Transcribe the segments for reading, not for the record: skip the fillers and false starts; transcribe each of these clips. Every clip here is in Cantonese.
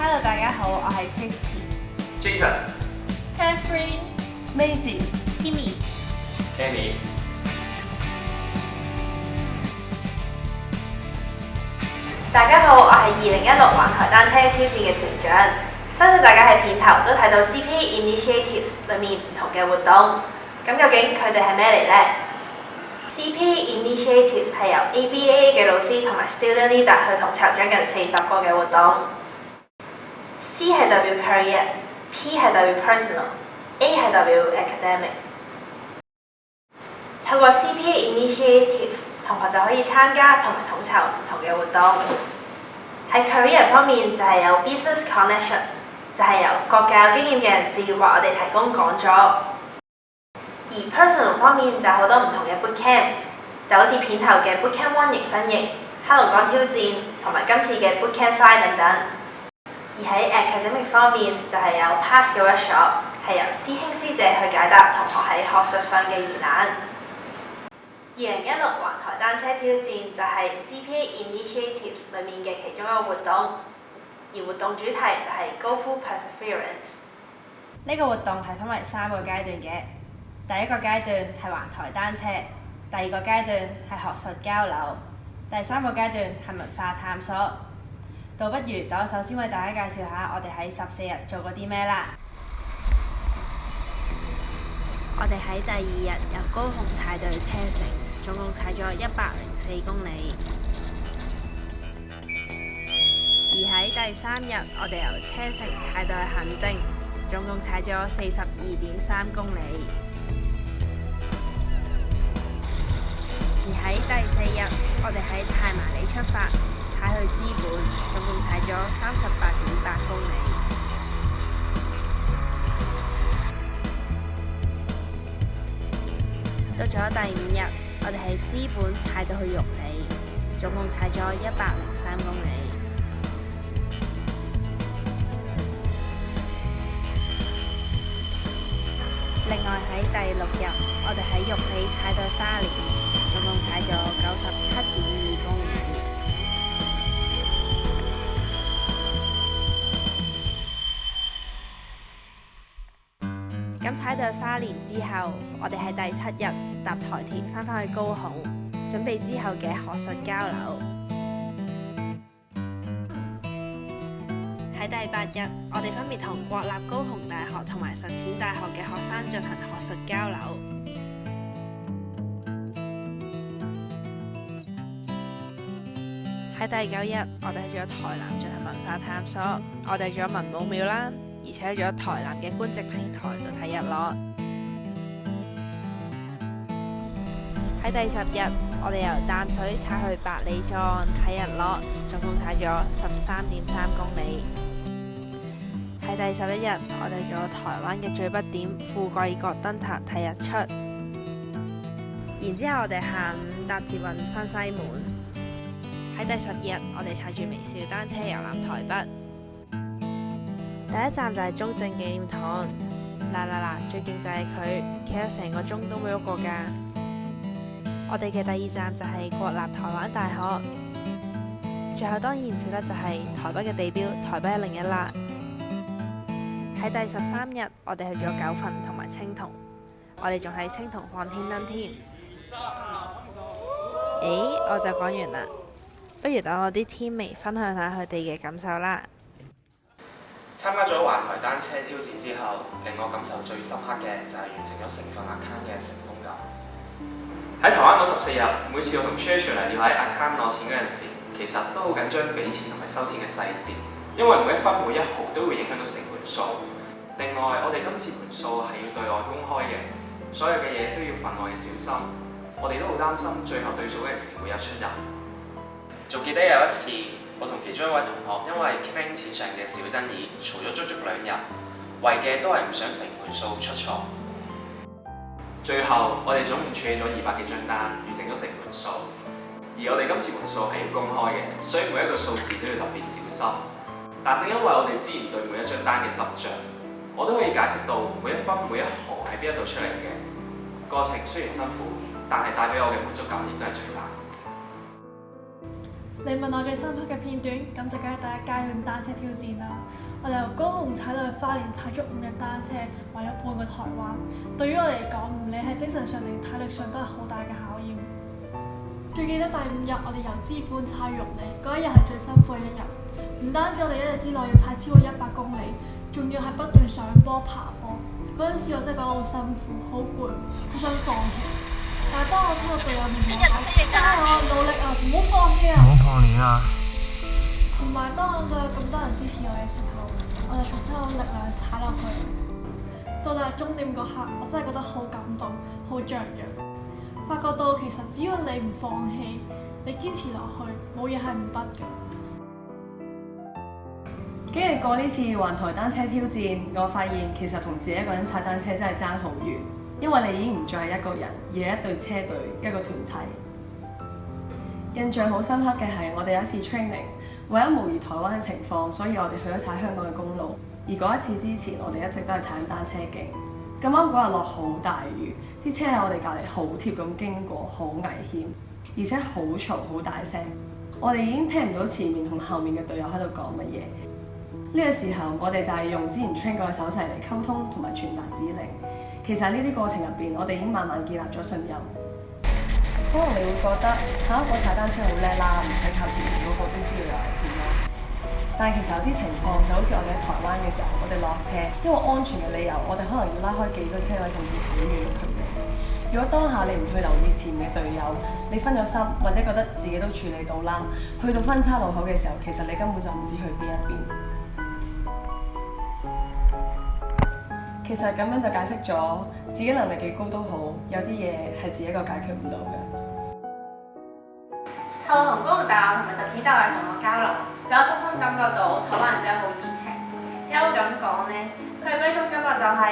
Hello， 大家好，我係 Christy、Catherine、Maisie、Timmy。Annie，大家好，我係2016環台單車挑戰嘅團長。相信大家喺片頭都睇到 CPA Initiatives 裏面唔同嘅活動。咁究竟佢哋係咩嚟呢？ CPA Initiatives 係由 ABA 嘅老師同埋 Student Leader 去統籌將近40個嘅活動。C 係代表 Career，P 係代表 Personal，A 係代表 Academic。透過 CPA Initiatives， 同學就可以參加同埋統籌唔同嘅活動。喺 Career 方面就係有 Business Connection， 就係由各界有經驗嘅人士為我哋提供講座。而 Personal 方面就好多唔同嘅 Bootcamps， 就好似片頭嘅 Bootcamp 1迎新營、黑龍江挑戰同埋今次嘅 Bootcamp Fly 等等。而喺 Academic 方面就係有 Past 嘅 Workshop， 係由師兄師姐去解答同學喺學術上嘅疑難。2016環台單車挑戰就係 CPA Initiatives 裏面嘅其中一個活動，而活動主題就係 Go Full Perseverance。呢個活動係分為3個階段嘅。第一個階段係環台單車，第二個階段係學術交流，第3個階段係文化探索。倒不如等我首先為大家介紹下我哋喺14日做過啲咩啦。我哋喺第2日由高雄踩到去車城，總共踩咗104公里。而喺第3日，我哋由車城踩到去墾丁，總共踩咗42.3公里。而喺第4日，我哋喺太麻里出發，踩去資本，總共踩咗38.8公里。到咗第5日，我哋喺資本踩到去玉里，總共踩咗103公里。另外喺第6日，我哋喺玉里踩到去花蓮，總共踩咗97.2公里。咁踩到去花蓮之後，我哋喺第7日搭台鐵返去高雄，準備之後嘅學術交流。喺第8日，我哋分別同國立高雄大學同埋實踐大學嘅學生進行學術交流。喺第9日，我哋去咗台南進行文化探索，我哋去咗文武廟啦，而且去咗台南嘅觀夕平台度睇日落。喺第10日，我哋由淡水踩去百里莊睇日落，總共踩咗13.3公里。喺第11日，我哋去咗台灣嘅最北點富貴角燈塔睇日出。然之後我哋下午搭捷運返西門。喺第12日，我哋踩住微笑單車遊覽台北。第一站就係中正紀念堂，嗱，最勁就係佢企咗成個鐘都冇喐過㗎。我哋嘅第2站就係國立台灣大學，最後當然唔少得就係台北嘅地標台北101啦。喺第13日，我哋去咗九份同埋青銅，我哋仲喺青銅放天燈添。我就講完啦，不如等我啲天微分享下佢哋嘅感受啦。參加咗環台單車挑戰之後，令我感受最深刻嘅就係完成咗成份 account 嘅成功感。喺台灣嗰14日，每次我同 Treasure 嚟要喺 account 攞錢嗰陣時，其實都好緊張俾錢同埋收錢嘅細節，因為每一分每一毫都會影響到成盤數。另外，我哋今次盤數係要對外公開嘅，所有嘅嘢都要分外嘅小心。我哋都好擔心最後對數嗰陣時會有出入。仲記得有一次，我同其中一位同學因為 claim 錢上嘅小爭議，嘈咗足足2日，為嘅都係唔想成盤數出錯。最後，我哋總共處理咗200幾張單，完成咗成盤數。而我哋今次盤數係要公開嘅，所以每一個數字都要特別小心。但正因為我哋之前對每一張單嘅執着，我都可以解釋到每一分每一毫喺邊一度出嚟嘅。過程雖然辛苦，但係帶俾我嘅滿足感亦都係最大。你問我最深刻嘅片段，咁就梗係第一階段單車挑戰啦。我哋由高雄踩到去花蓮，踩足5日單車，環咗半個台灣。對於我嚟講，唔理係精神上定體力上，都係好大嘅考驗。最記得第5日，我哋由資本踩玉里，嗰一日係最辛苦嘅一日。唔單止我哋一日之內要踩超過100公里，仲要係不斷上坡爬坡。嗰陣時我真係覺得好辛苦、好攰、好想放棄。但係當我聽到隊友面同我講加油、努力啊，唔好放棄啊！唔好放棄啊！同埋當我到有咁多人支持我嘅時候，我就重新有力量踩落去。到達終點嗰刻，我真係覺得好感動、好雀躍，發覺到其實只要你唔放棄，你堅持落去，冇嘢係唔得嘅。經歷過呢次環台單車挑戰，我發現其實同自己一個人踩單車真係爭好遠，因為你已經唔再係一個人，而係一隊車隊、一個團體。印象好深刻嘅係我哋有一次 training， 為咗模擬台灣嘅情況，所以我哋去咗踩香港嘅公路。而嗰一次之前，我哋一直都係踩單車徑。咁啱嗰日落好大雨，啲車喺我哋隔離好貼咁經過，好危險，而且好嘈好大聲，我哋已經聽唔到前面同後面嘅隊友喺度講乜嘢。呢個時候，我哋就係用之前 train 過嘅手勢嚟溝通同埋傳達指令。其實喺呢啲過程入邊，我哋已經慢慢建立咗信任。可能你會覺得我踩單車好叻啦，唔使靠前面嗰個都知道有危險啦。但係其實有啲情況就好似我哋喺台灣嘅時候，我哋落車，因為安全嘅理由，我哋可能要拉開幾個車位，甚至好遠嘅距離。如果當下你唔去留意前面嘅隊友，你分咗心，或者覺得自己都處理到啦，去到分岔路口嘅時候，其實你根本就唔知去邊一邊。其實咁樣就解釋咗自己能力幾高都好，有啲嘢係自己一個解決唔到嘅。透過同高雄大學同埋實踐大學同學交流，俾我深深感覺到台灣人真係好熱情。點解會咁講呢？佢哋俾一種感覺就係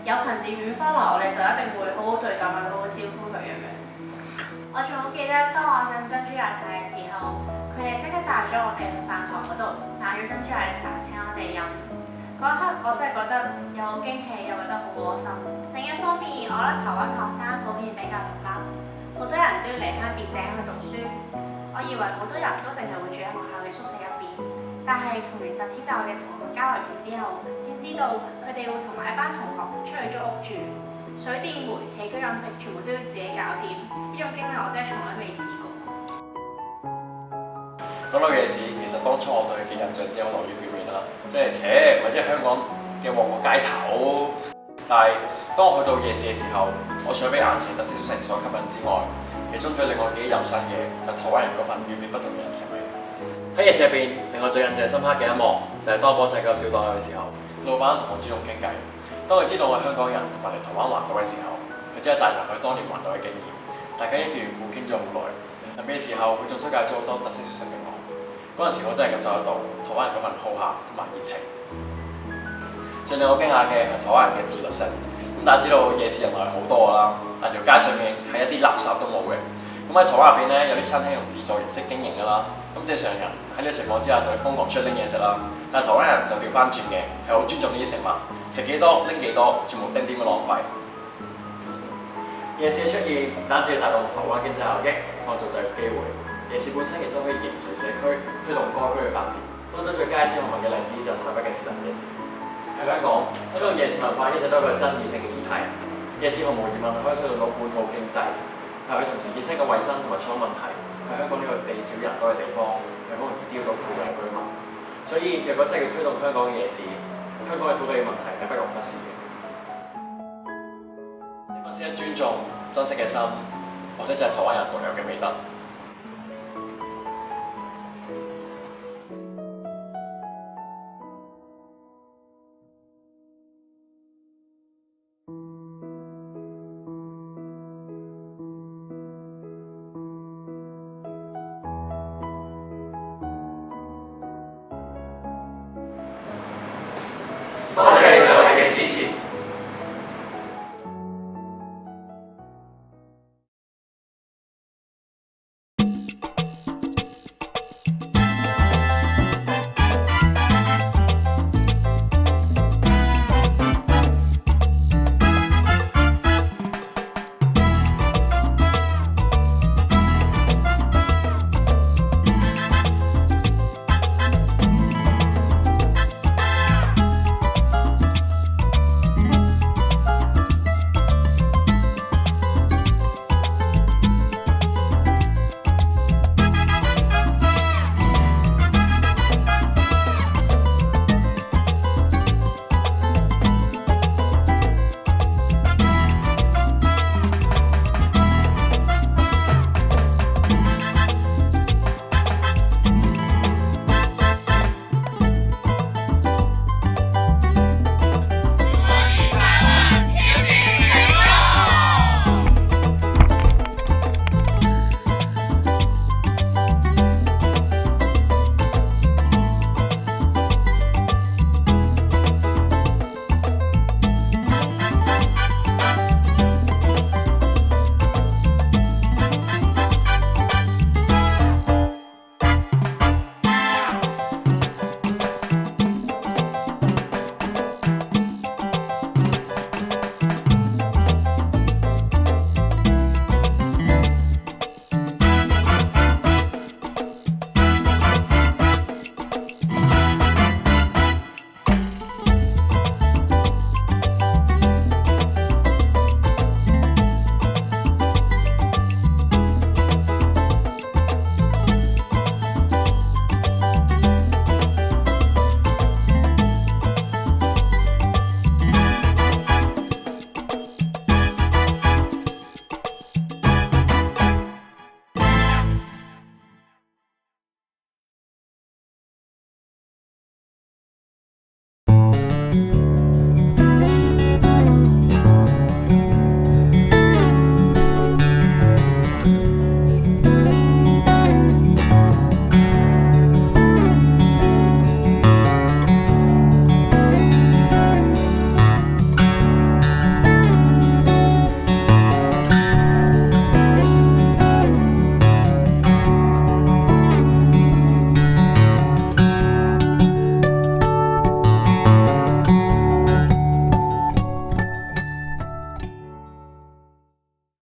有朋自遠方來，我哋就一定會好好對待佢，好好招呼佢咁樣。我仲好記得當我上珍珠奶茶嘅時候，佢哋即刻帶咗我哋去飯堂嗰度買咗珍珠奶茶請我哋飲。嗰一刻我真係覺得又好驚喜，又覺得好窩心。另一方面，我覺得台灣嘅學生普遍比較獨立，好多人都要離開別井去讀書。我以為好多人都淨係會住喺學校嘅宿舍入邊，但係同完實踐大學嘅同學交流完之後，先知道佢哋會同埋一班同學出去租屋住，水電煤、起居飲食全部都要自己搞掂。呢種經歷我真係從來未試過。講到夜市，其實當初我對佢嘅印象只有流於表面啦，即係或者係香港嘅旺角街頭。但係當我去到夜市嘅時候，我除咗俾眼前特色小食所吸引之外，其中最令我記憶猶新嘅就係台灣人嗰份與別不同嘅人情味。喺夜市入邊，令我最印象深刻嘅一幕就係當我幫襯嗰個小檔口嘅時候，老闆同我主動傾偈。當佢知道我係香港人同埋嚟台灣環島嘅時候，佢即刻帶埋佢當年環島嘅經驗，大家一段故傾咗好耐。臨尾嘅時候，佢仲推介咗好多特色小食俾我。嗰陣時我真係感受得到台灣人嗰份好客同埋熱情。最令我驚訝嘅係台灣人嘅自律性。咁大家知道夜市人流係好多啦，但條街上面係一啲垃圾都冇嘅。咁喺台灣入邊咧，有啲餐廳用自助形式經營㗎啦。咁正常人喺呢個情況之下就會瘋狂出去拎嘢食啦。但係台灣人就調翻轉嘅，係好尊重呢啲食物，食幾多拎幾多，全無丁點嘅浪費。夜市嘅出現唔單止係帶動台灣經濟效益，創造就業機會。夜市本身亦都可以凝聚社區，推動該區嘅發展。當中最佳之學文嘅例子就係台北嘅士林夜市。喺香港夜市文化一直都係一個爭議性嘅議題。夜市毫無疑問可以推動到本土經濟，但係佢同時衍生嘅衞生同埋衞生問題，喺香港呢個地少人多嘅地方，係好容易招到附近嘅居民。所以若果真係要推動香港嘅夜市，香港嘅土地問題係不容忽視嘅。呢份只係尊重、珍惜嘅心，或者就係台灣人獨有嘅美德。